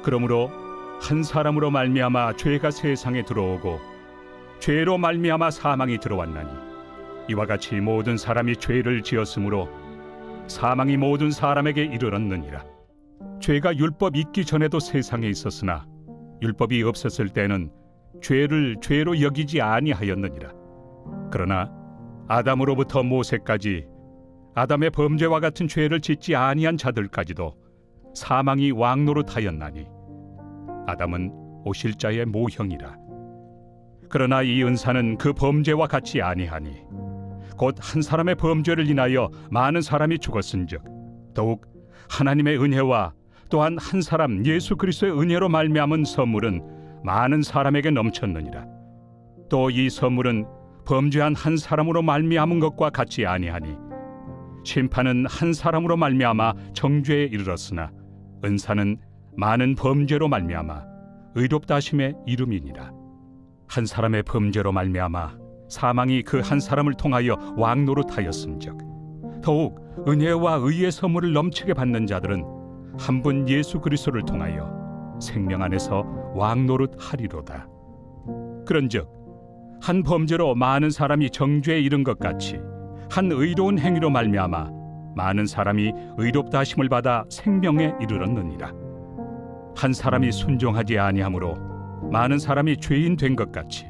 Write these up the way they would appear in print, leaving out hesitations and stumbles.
그러므로 한 사람으로 말미암아 죄가 세상에 들어오고 죄로 말미암아 사망이 들어왔나니 이와 같이 모든 사람이 죄를 지었으므로 사망이 모든 사람에게 이르렀느니라. 죄가 율법 있기 전에도 세상에 있었으나 율법이 없었을 때는 죄를 죄로 여기지 아니하였느니라. 그러나 아담으로부터 모세까지 아담의 범죄와 같은 죄를 짓지 아니한 자들까지도 사망이 왕노릇하였나니 아담은 오실 자의 모형이라. 그러나 이 은사는 그 범죄와 같지 아니하니 곧 한 사람의 범죄를 인하여 많은 사람이 죽었은즉 더욱 하나님의 은혜와 또한 한 사람 예수 그리스도의 은혜로 말미암은 선물은 많은 사람에게 넘쳤느니라. 또 이 선물은 범죄한 한 사람으로 말미암은 것과 같지 아니하니 심판은 한 사람으로 말미암아 정죄에 이르렀으나 은사는 많은 범죄로 말미암아 의롭다 하심의 이름이니라. 한 사람의 범죄로 말미암아 사망이 그 한 사람을 통하여 왕노릇하였음즉 더욱 은혜와 의의 선물을 넘치게 받는 자들은 한 분 예수 그리스도를 통하여 생명 안에서 왕노릇하리로다. 그런즉 한 범죄로 많은 사람이 정죄에 이른 것 같이 한 의로운 행위로 말미암아 많은 사람이 의롭다 하심을 받아 생명에 이르렀느니라. 한 사람이 순종하지 아니하므로 많은 사람이 죄인 된 것 같이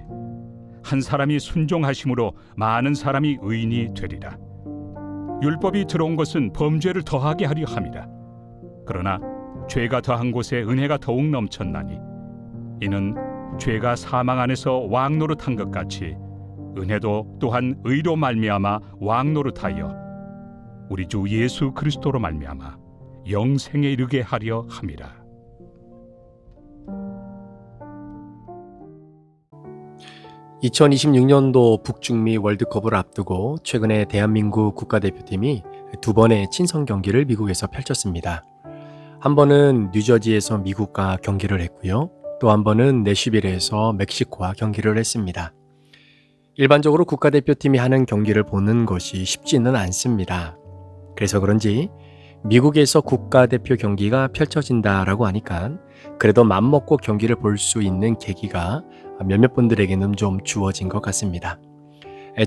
한 사람이 순종하심으로 많은 사람이 의인이 되리라. 율법이 들어온 것은 범죄를 더하게 하려 함이라. 그러나 죄가 더한 곳에 은혜가 더욱 넘쳤나니 이는 죄가 사망 안에서 왕노릇한 것 같이 은혜도 또한 의로 말미암아 왕노릇하여 우리 주 예수 그리스도로 말미암아 영생에 이르게 하려 함이라. (2026년도) 북중미 월드컵을 앞두고 최근에 대한민국 국가대표팀이 두 번의 친선 경기를 미국에서 펼쳤습니다. 한 번은 뉴저지에서 미국과 경기를 했고요. 또 한 번은 내슈빌에서 멕시코와 경기를 했습니다. 일반적으로 국가대표팀이 하는 경기를 보는 것이 쉽지는 않습니다. 그래서 그런지 미국에서 국가대표 경기가 펼쳐진다라고 하니까 그래도 맘먹고 경기를 볼 수 있는 계기가 몇몇 분들에게는 좀 주어진 것 같습니다.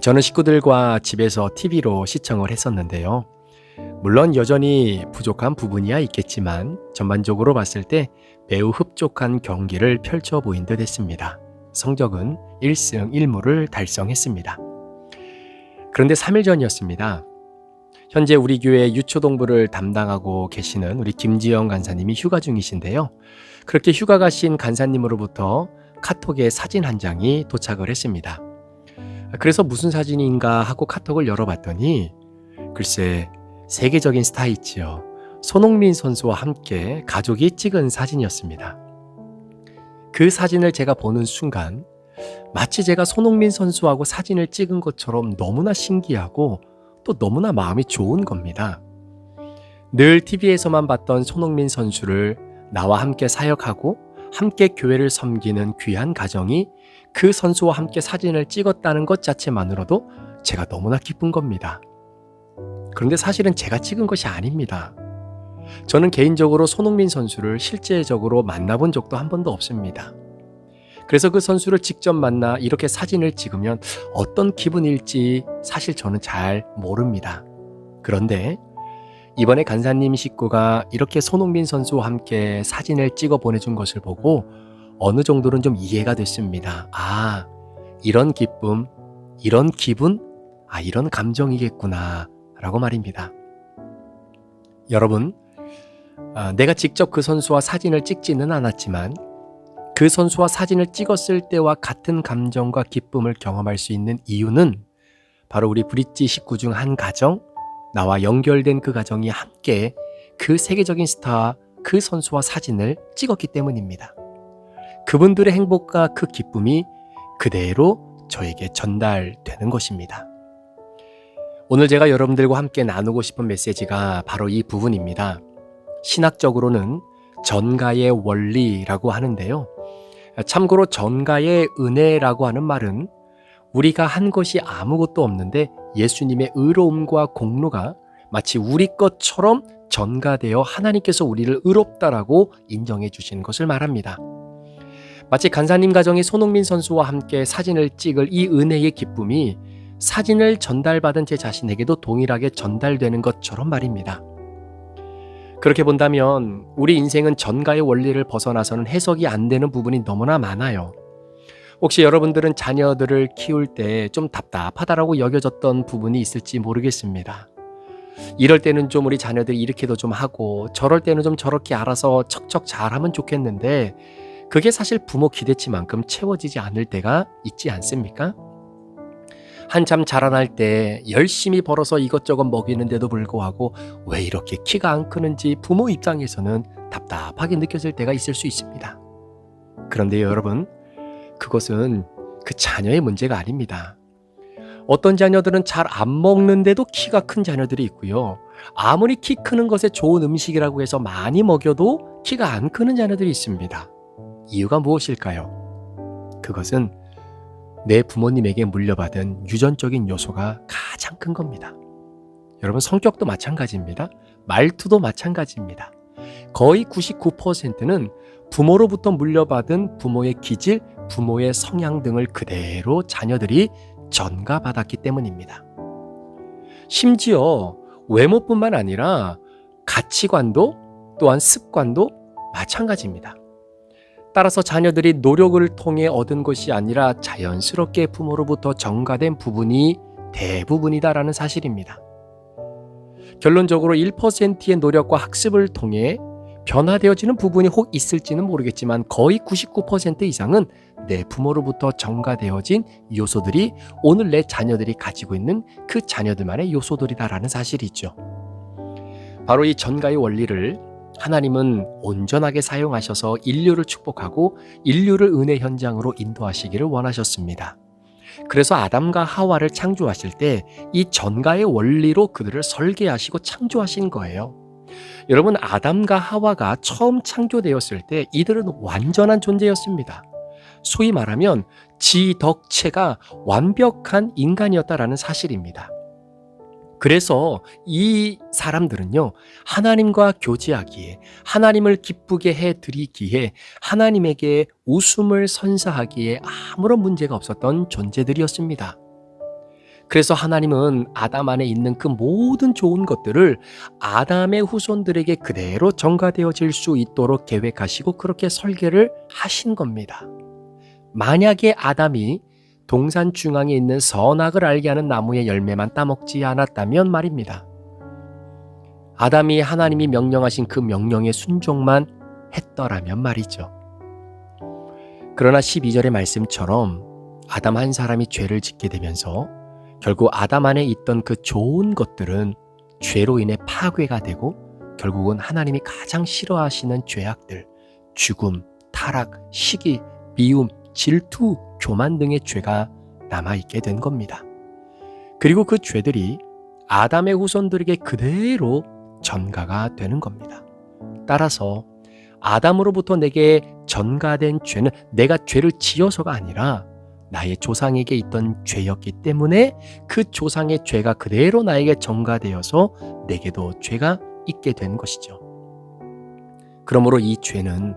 저는 식구들과 집에서 TV로 시청을 했었는데요. 물론 여전히 부족한 부분이야 있겠지만 전반적으로 봤을 때 매우 흡족한 경기를 펼쳐 보인 듯 했습니다. 성적은 1승 1무를 달성했습니다. 그런데 3일 전이었습니다. 현재 우리 교회 유초동부를 담당하고 계시는 우리 김지영 간사님이 휴가 중이신데요. 그렇게 휴가 가신 간사님으로부터 카톡에 사진 한 장이 도착을 했습니다. 그래서 무슨 사진인가 하고 카톡을 열어봤더니 글쎄 세계적인 스타 있지요. 손흥민 선수와 함께 가족이 찍은 사진이었습니다. 그 사진을 제가 보는 순간 마치 제가 손흥민 선수하고 사진을 찍은 것처럼 너무나 신기하고 또 너무나 마음이 좋은 겁니다. 늘 TV에서만 봤던 손흥민 선수를 나와 함께 사역하고 함께 교회를 섬기는 귀한 가정이 그 선수와 함께 사진을 찍었다는 것 자체만으로도 제가 너무나 기쁜 겁니다. 그런데 사실은 제가 찍은 것이 아닙니다. 저는 개인적으로 손흥민 선수를 실제적으로 만나본 적도 한 번도 없습니다. 그래서 그 선수를 직접 만나 이렇게 사진을 찍으면 어떤 기분일지 사실 저는 잘 모릅니다. 그런데 이번에 간사님 식구가 이렇게 손흥민 선수와 함께 사진을 찍어 보내준 것을 보고 어느 정도는 좀 이해가 됐습니다. 아, 이런 기쁨, 이런 기분, 이런 감정이겠구나 라고 말입니다. 여러분, 내가 직접 그 선수와 사진을 찍지는 않았지만 그 선수와 사진을 찍었을 때와 같은 감정과 기쁨을 경험할 수 있는 이유는 바로 우리 브릿지 식구 중 한 가정, 나와 연결된 그 가정이 함께 그 세계적인 스타, 그 선수와 사진을 찍었기 때문입니다. 그분들의 행복과 그 기쁨이 그대로 저에게 전달되는 것입니다. 오늘 제가 여러분들과 함께 나누고 싶은 메시지가 바로 이 부분입니다. 신학적으로는 전가의 원리라고 하는데요. 참고로 전가의 은혜라고 하는 말은 우리가 한 것이 아무것도 없는데 예수님의 의로움과 공로가 마치 우리 것처럼 전가되어 하나님께서 우리를 의롭다라고 인정해 주시는 것을 말합니다. 마치 간사님 가정의 손흥민 선수와 함께 사진을 찍을 이 은혜의 기쁨이 사진을 전달받은 제 자신에게도 동일하게 전달되는 것처럼 말입니다. 그렇게 본다면 우리 인생은 전가의 원리를 벗어나서는 해석이 안 되는 부분이 너무나 많아요. 혹시 여러분들은 자녀들을 키울 때 좀 답답하다라고 여겨졌던 부분이 있을지 모르겠습니다. 이럴 때는 좀 우리 자녀들이 이렇게도 좀 하고 저럴 때는 좀 저렇게 알아서 척척 잘하면 좋겠는데 그게 사실 부모 기대치만큼 채워지지 않을 때가 있지 않습니까? 한참 자라날 때 열심히 벌어서 이것저것 먹이는데도 불구하고 왜 이렇게 키가 안 크는지 부모 입장에서는 답답하게 느껴질 때가 있을 수 있습니다. 그런데요, 여러분, 그것은 그 자녀의 문제가 아닙니다. 어떤 자녀들은 잘 안 먹는데도 키가 큰 자녀들이 있고요. 아무리 키 크는 것에 좋은 음식이라고 해서 많이 먹여도 키가 안 크는 자녀들이 있습니다. 이유가 무엇일까요? 그것은 내 부모님에게 물려받은 유전적인 요소가 가장 큰 겁니다. 여러분, 성격도 마찬가지입니다. 말투도 마찬가지입니다. 거의 99%는 부모로부터 물려받은 부모의 기질, 부모의 성향 등을 그대로 자녀들이 전가받았기 때문입니다. 심지어 외모뿐만 아니라 가치관도 또한 습관도 마찬가지입니다. 따라서 자녀들이 노력을 통해 얻은 것이 아니라 자연스럽게 부모로부터 전가된 부분이 대부분이다라는 사실입니다. 결론적으로 1%의 노력과 학습을 통해 변화되어지는 부분이 혹 있을지는 모르겠지만 거의 99% 이상은 내 부모로부터 전가되어진 요소들이 오늘 내 자녀들이 가지고 있는 그 자녀들만의 요소들이다라는 사실이죠. 바로 이 전가의 원리를 하나님은 온전하게 사용하셔서 인류를 축복하고 인류를 은혜 현장으로 인도하시기를 원하셨습니다. 그래서 아담과 하와를 창조하실 때 이 전가의 원리로 그들을 설계하시고 창조하신 거예요. 여러분, 아담과 하와가 처음 창조되었을 때 이들은 완전한 존재였습니다. 소위 말하면 지덕체가 완벽한 인간이었다라는 사실입니다. 그래서 이 사람들은요, 하나님과 교제하기에, 하나님을 기쁘게 해드리기에, 하나님에게 웃음을 선사하기에 아무런 문제가 없었던 존재들이었습니다. 그래서 하나님은 아담 안에 있는 그 모든 좋은 것들을 아담의 후손들에게 그대로 전가되어질 수 있도록 계획하시고 그렇게 설계를 하신 겁니다. 만약에 아담이 동산 중앙에 있는 선악을 알게 하는 나무의 열매만 따먹지 않았다면 말입니다. 아담이 하나님이 명령하신 그 명령에 순종만 했더라면 말이죠. 그러나 12절의 말씀처럼 아담 한 사람이 죄를 짓게 되면서 결국 아담 안에 있던 그 좋은 것들은 죄로 인해 파괴가 되고 결국은 하나님이 가장 싫어하시는 죄악들, 죽음, 타락, 시기, 미움, 질투, 교만 등의 죄가 남아있게 된 겁니다. 그리고 그 죄들이 아담의 후손들에게 그대로 전가가 되는 겁니다. 따라서 아담으로부터 내게 전가된 죄는 내가 죄를 지어서가 아니라 나의 조상에게 있던 죄였기 때문에 그 조상의 죄가 그대로 나에게 전가되어서 내게도 죄가 있게 된 것이죠. 그러므로 이 죄는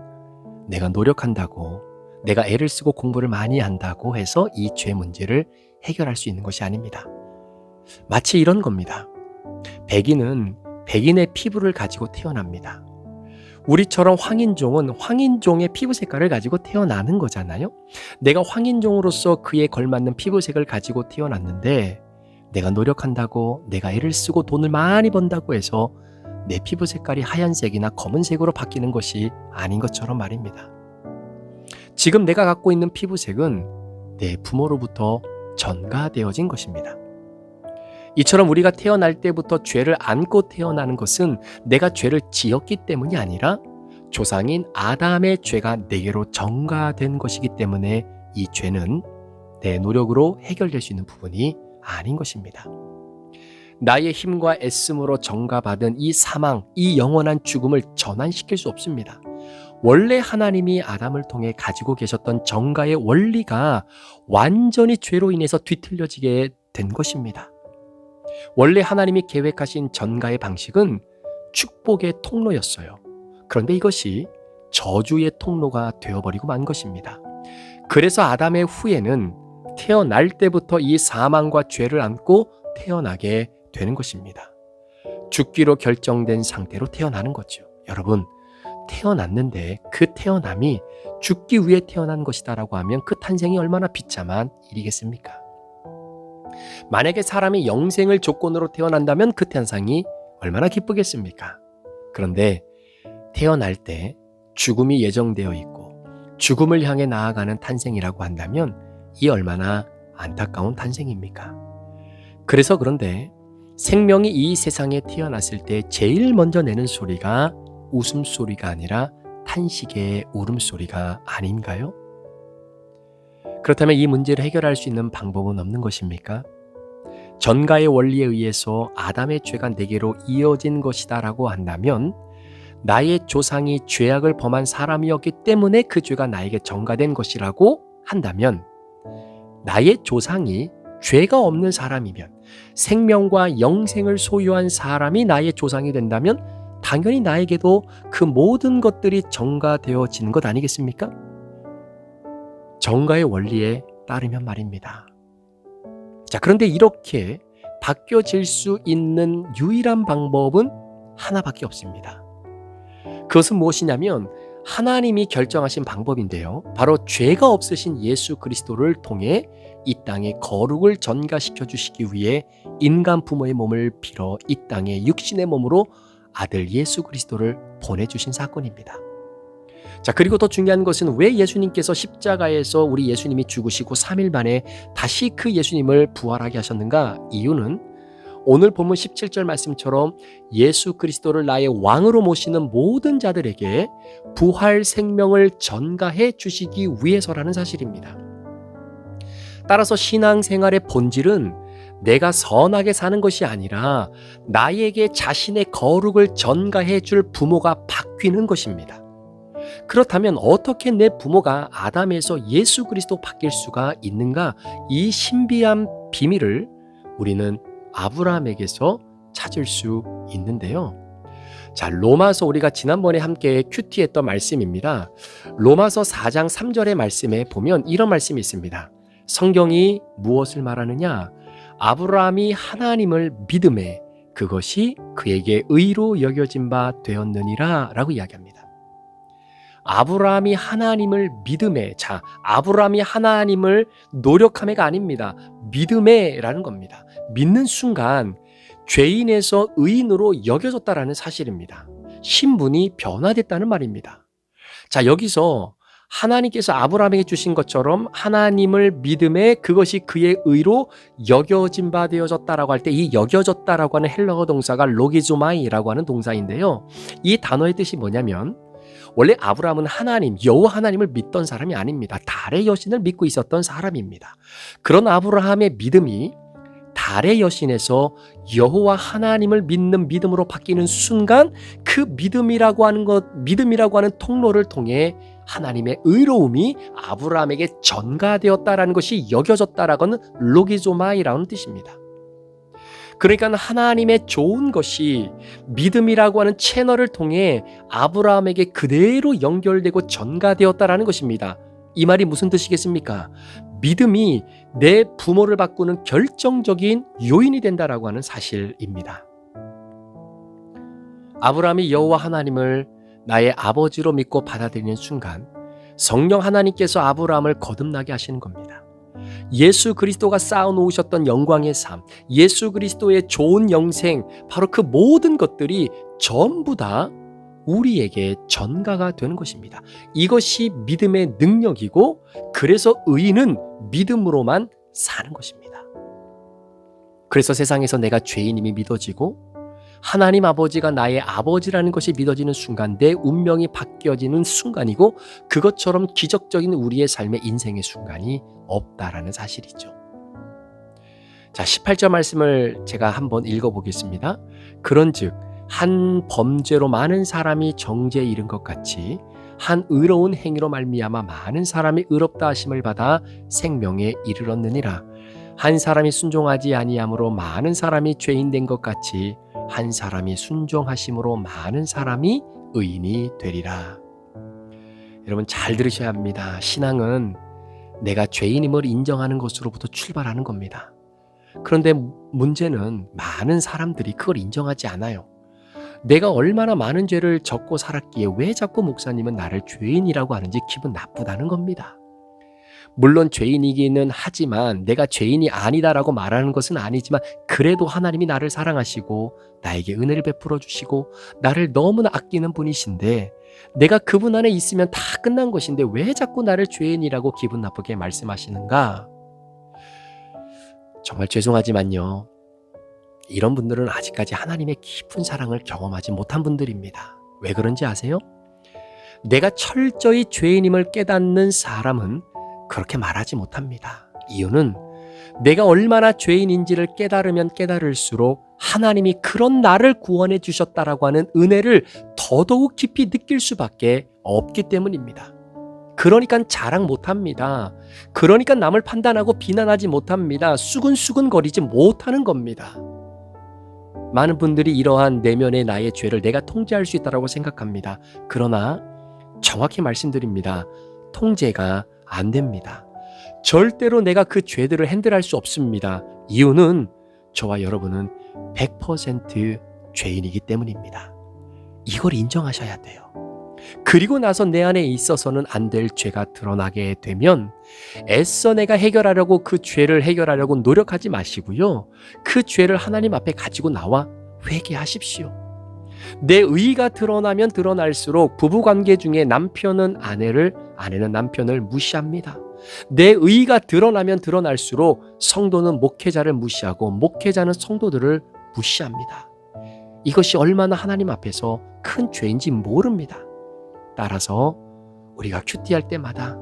내가 노력한다고, 내가 애를 쓰고 공부를 많이 한다고 해서 이 죄 문제를 해결할 수 있는 것이 아닙니다. 마치 이런 겁니다. 백인은 백인의 피부를 가지고 태어납니다. 우리처럼 황인종은 황인종의 피부 색깔을 가지고 태어나는 거잖아요. 내가 황인종으로서 그에 걸맞는 피부색을 가지고 태어났는데 내가 노력한다고, 내가 애를 쓰고 돈을 많이 번다고 해서 내 피부 색깔이 하얀색이나 검은색으로 바뀌는 것이 아닌 것처럼 말입니다. 지금 내가 갖고 있는 피부색은 내 부모로부터 전가되어진 것입니다. 이처럼 우리가 태어날 때부터 죄를 안고 태어나는 것은 내가 죄를 지었기 때문이 아니라 조상인 아담의 죄가 내게로 전가된 것이기 때문에 이 죄는 내 노력으로 해결될 수 있는 부분이 아닌 것입니다. 나의 힘과 애씀으로 전가받은 이 사망, 이 영원한 죽음을 전환시킬 수 없습니다. 원래 하나님이 아담을 통해 가지고 계셨던 전가의 원리가 완전히 죄로 인해서 뒤틀려지게 된 것입니다. 원래 하나님이 계획하신 전가의 방식은 축복의 통로였어요. 그런데 이것이 저주의 통로가 되어버리고 만 것입니다. 그래서 아담의 후예는 태어날 때부터 이 사망과 죄를 안고 태어나게 되는 것입니다. 죽기로 결정된 상태로 태어나는 거죠. 여러분, 태어났는데 그 태어남이 죽기 위해 태어난 것이다라고 하면 그 탄생이 얼마나 비참한 일이겠습니까? 만약에 사람이 영생을 조건으로 태어난다면 그 탄생이 얼마나 기쁘겠습니까? 그런데 태어날 때 죽음이 예정되어 있고 죽음을 향해 나아가는 탄생이라고 한다면 이 얼마나 안타까운 탄생입니까? 그래서 그런데 생명이 이 세상에 태어났을 때 제일 먼저 내는 소리가 웃음소리가 아니라 탄식의 울음소리가 아닌가요? 그렇다면 이 문제를 해결할 수 있는 방법은 없는 것입니까? 전가의 원리에 의해서 아담의 죄가 내게로 이어진 것이다라고 한다면 나의 조상이 죄악을 범한 사람이었기 때문에 그 죄가 나에게 전가된 것이라고 한다면 나의 조상이 죄가 없는 사람이면 생명과 영생을 소유한 사람이 나의 조상이 된다면 당연히 나에게도 그 모든 것들이 전가되어지는 것 아니겠습니까? 전가의 원리에 따르면 말입니다. 자, 그런데 이렇게 바뀌어질 수 있는 유일한 방법은 하나밖에 없습니다. 그것은 무엇이냐면 하나님이 결정하신 방법인데요. 바로 죄가 없으신 예수 그리스도를 통해 이 땅에 거룩을 전가시켜 주시기 위해 인간 부모의 몸을 빌어 이 땅에 육신의 몸으로 아들 예수 그리스도를 보내주신 사건입니다. 자, 그리고 더 중요한 것은 왜 예수님께서 십자가에서 우리 예수님이 죽으시고 3일 만에 다시 그 예수님을 부활하게 하셨는가? 이유는 오늘 본문 17절 말씀처럼 예수 그리스도를 나의 왕으로 모시는 모든 자들에게 부활 생명을 전가해 주시기 위해서라는 사실입니다. 따라서 신앙생활의 본질은 내가 선하게 사는 것이 아니라 나에게 자신의 거룩을 전가해 줄 부모가 바뀌는 것입니다. 그렇다면 어떻게 내 부모가 아담에서 예수 그리스도 바뀔 수가 있는가? 이 신비한 비밀을 우리는 아브라함에게서 찾을 수 있는데요. 자, 로마서 우리가 지난번에 함께 큐티했던 말씀입니다. 로마서 4장 3절의 말씀에 보면 이런 말씀이 있습니다. 성경이 무엇을 말하느냐? 아브라함이 하나님을 믿음에 그것이 그에게 의로 여겨진 바 되었느니라 라고 이야기합니다. 아브라함이 하나님을 믿음에, 자, 아브라함이 하나님을 노력함에가 아닙니다. 믿음에라는 겁니다. 믿는 순간 죄인에서 의인으로 여겨졌다라는 사실입니다. 신분이 변화됐다는 말입니다. 자, 여기서 하나님께서 아브라함에게 주신 것처럼 하나님을 믿음에 그것이 그의 의로 여겨진 바 되어졌다라고 할 때 이 여겨졌다라고 하는 헬라어 동사가 로기조마이라고 하는 동사인데요. 이 단어의 뜻이 뭐냐면 원래 아브라함은 하나님, 여호와 하나님을 믿던 사람이 아닙니다. 달의 여신을 믿고 있었던 사람입니다. 그런 아브라함의 믿음이 달의 여신에서 여호와 하나님을 믿는 믿음으로 바뀌는 순간 그 믿음이라고 하는 통로를 통해 하나님의 의로움이 아브라함에게 전가되었다라는 것이 여겨졌다라고 하는 로기조마이라는 뜻입니다. 그러니까 하나님의 좋은 것이 믿음이라고 하는 채널을 통해 아브라함에게 그대로 연결되고 전가되었다라는 것입니다. 이 말이 무슨 뜻이겠습니까? 믿음이 내 부모를 바꾸는 결정적인 요인이 된다라고 하는 사실입니다. 아브라함이 여호와 하나님을 나의 아버지로 믿고 받아들이는 순간 성령 하나님께서 아브라함을 거듭나게 하시는 겁니다. 예수 그리스도가 쌓아놓으셨던 영광의 삶, 예수 그리스도의 좋은 영생, 바로 그 모든 것들이 전부 다 우리에게 전가가 되는 것입니다. 이것이 믿음의 능력이고 그래서 의인은 믿음으로만 사는 것입니다. 그래서 세상에서 내가 죄인임이 믿어지고 하나님 아버지가 나의 아버지라는 것이 믿어지는 순간 내 운명이 바뀌어지는 순간이고 그것처럼 기적적인 우리의 삶의 인생의 순간이 없다라는 사실이죠. 자, 18절 말씀을 제가 한번 읽어보겠습니다. 그런즉 한 범죄로 많은 사람이 정죄에 이른 것 같이 한 의로운 행위로 말미암아 많은 사람이 의롭다 하심을 받아 생명에 이르렀느니라. 한 사람이 순종하지 아니함으로 많은 사람이 죄인 된 것 같이 한 사람이 순종하심으로 많은 사람이 의인이 되리라. 여러분 잘 들으셔야 합니다. 신앙은 내가 죄인임을 인정하는 것으로부터 출발하는 겁니다. 그런데 문제는 많은 사람들이 그걸 인정하지 않아요. 내가 얼마나 많은 죄를 졌고 살았기에 왜 자꾸 목사님은 나를 죄인이라고 하는지 기분 나쁘다는 겁니다. 물론 죄인이기는 하지만 내가 죄인이 아니다라고 말하는 것은 아니지만 그래도 하나님이 나를 사랑하시고 나에게 은혜를 베풀어 주시고 나를 너무나 아끼는 분이신데 내가 그분 안에 있으면 다 끝난 것인데 왜 자꾸 나를 죄인이라고 기분 나쁘게 말씀하시는가? 정말 죄송하지만요. 이런 분들은 아직까지 하나님의 깊은 사랑을 경험하지 못한 분들입니다. 왜 그런지 아세요? 내가 철저히 죄인임을 깨닫는 사람은 그렇게 말하지 못합니다. 이유는 내가 얼마나 죄인인지를 깨달으면 깨달을수록 하나님이 그런 나를 구원해 주셨다라고 하는 은혜를 더더욱 깊이 느낄 수밖에 없기 때문입니다. 그러니까 자랑 못합니다. 그러니까 남을 판단하고 비난하지 못합니다. 수근수근거리지 못하는 겁니다. 많은 분들이 이러한 내면의 나의 죄를 내가 통제할 수 있다고 생각합니다. 그러나 정확히 말씀드립니다. 통제가 안 됩니다. 절대로 내가 그 죄들을 핸들할 수 없습니다. 이유는 저와 여러분은 100% 죄인이기 때문입니다. 이걸 인정하셔야 돼요. 그리고 나서 내 안에 있어서는 안 될 죄가 드러나게 되면 애써 내가 해결하려고 그 죄를 해결하려고 노력하지 마시고요. 그 죄를 하나님 앞에 가지고 나와 회개하십시오. 내 의가 드러나면 드러날수록 부부관계 중에 남편은 아내를, 아내는 남편을 무시합니다. 내 의가 드러나면 드러날수록 성도는 목회자를 무시하고 목회자는 성도들을 무시합니다. 이것이 얼마나 하나님 앞에서 큰 죄인지 모릅니다. 따라서 우리가 큐티할 때마다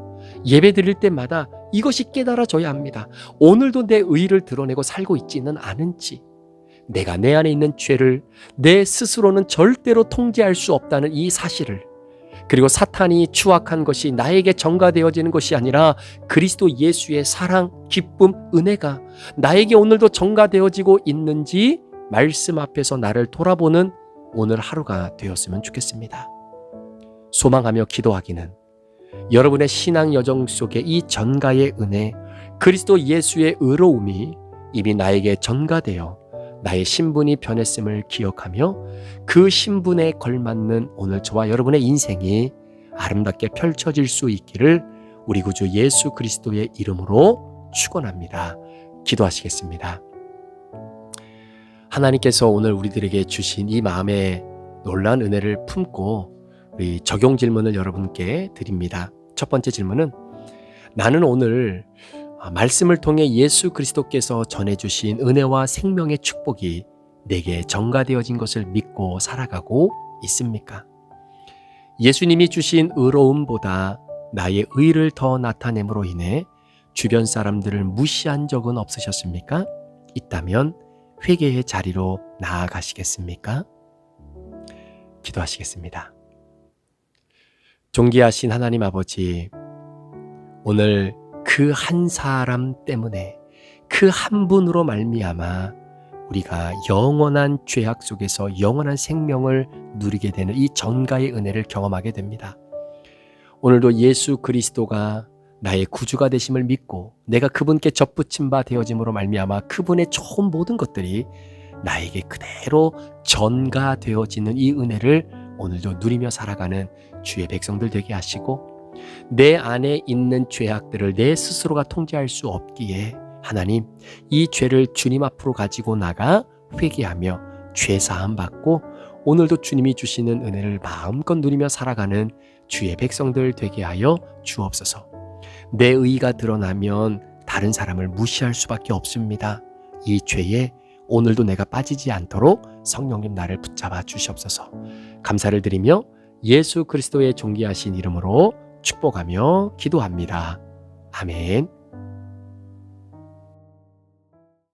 예배 드릴 때마다 이것이 깨달아져야 합니다. 오늘도 내 의를 드러내고 살고 있지는 않은지, 내가 내 안에 있는 죄를 내 스스로는 절대로 통제할 수 없다는 이 사실을, 그리고 사탄이 추악한 것이 나에게 전가되어지는 것이 아니라 그리스도 예수의 사랑, 기쁨, 은혜가 나에게 오늘도 전가되어지고 있는지 말씀 앞에서 나를 돌아보는 오늘 하루가 되었으면 좋겠습니다. 소망하며 기도하기는 여러분의 신앙 여정 속에 이 전가의 은혜, 그리스도 예수의 의로움이 이미 나에게 전가되어 나의 신분이 변했음을 기억하며 그 신분에 걸맞는 오늘 저와 여러분의 인생이 아름답게 펼쳐질 수 있기를 우리 구주 예수 그리스도의 이름으로 축원합니다. 기도하시겠습니다. 하나님께서 오늘 우리들에게 주신 이 마음의 놀라운 은혜를 품고 우리 적용 질문을 여러분께 드립니다. 첫 번째 질문은, 나는 오늘 말씀을 통해 예수 그리스도께서 전해주신 은혜와 생명의 축복이 내게 전가되어진 것을 믿고 살아가고 있습니까? 예수님이 주신 의로움보다 나의 의를 더 나타냄으로 인해 주변 사람들을 무시한 적은 없으셨습니까? 있다면 회개의 자리로 나아가시겠습니까? 기도하시겠습니다. 존귀하신 하나님 아버지, 오늘 그 한 사람 때문에, 그 한 분으로 말미암아 우리가 영원한 죄악 속에서 영원한 생명을 누리게 되는 이 전가의 은혜를 경험하게 됩니다. 오늘도 예수 그리스도가 나의 구주가 되심을 믿고 내가 그분께 접붙임 바 되어짐으로 말미암아 그분의 좋은 모든 것들이 나에게 그대로 전가되어지는 이 은혜를 오늘도 누리며 살아가는 주의 백성들 되게 하시고, 내 안에 있는 죄악들을 내 스스로가 통제할 수 없기에 하나님, 이 죄를 주님 앞으로 가지고 나가 회개하며 죄 사함 받고 오늘도 주님이 주시는 은혜를 마음껏 누리며 살아가는 주의 백성들 되게 하여 주옵소서. 내 의가 드러나면 다른 사람을 무시할 수밖에 없습니다. 이 죄에 오늘도 내가 빠지지 않도록 성령님 나를 붙잡아 주시옵소서. 감사를 드리며 예수 그리스도의 존귀하신 이름으로 축복하며 기도합니다. 아멘.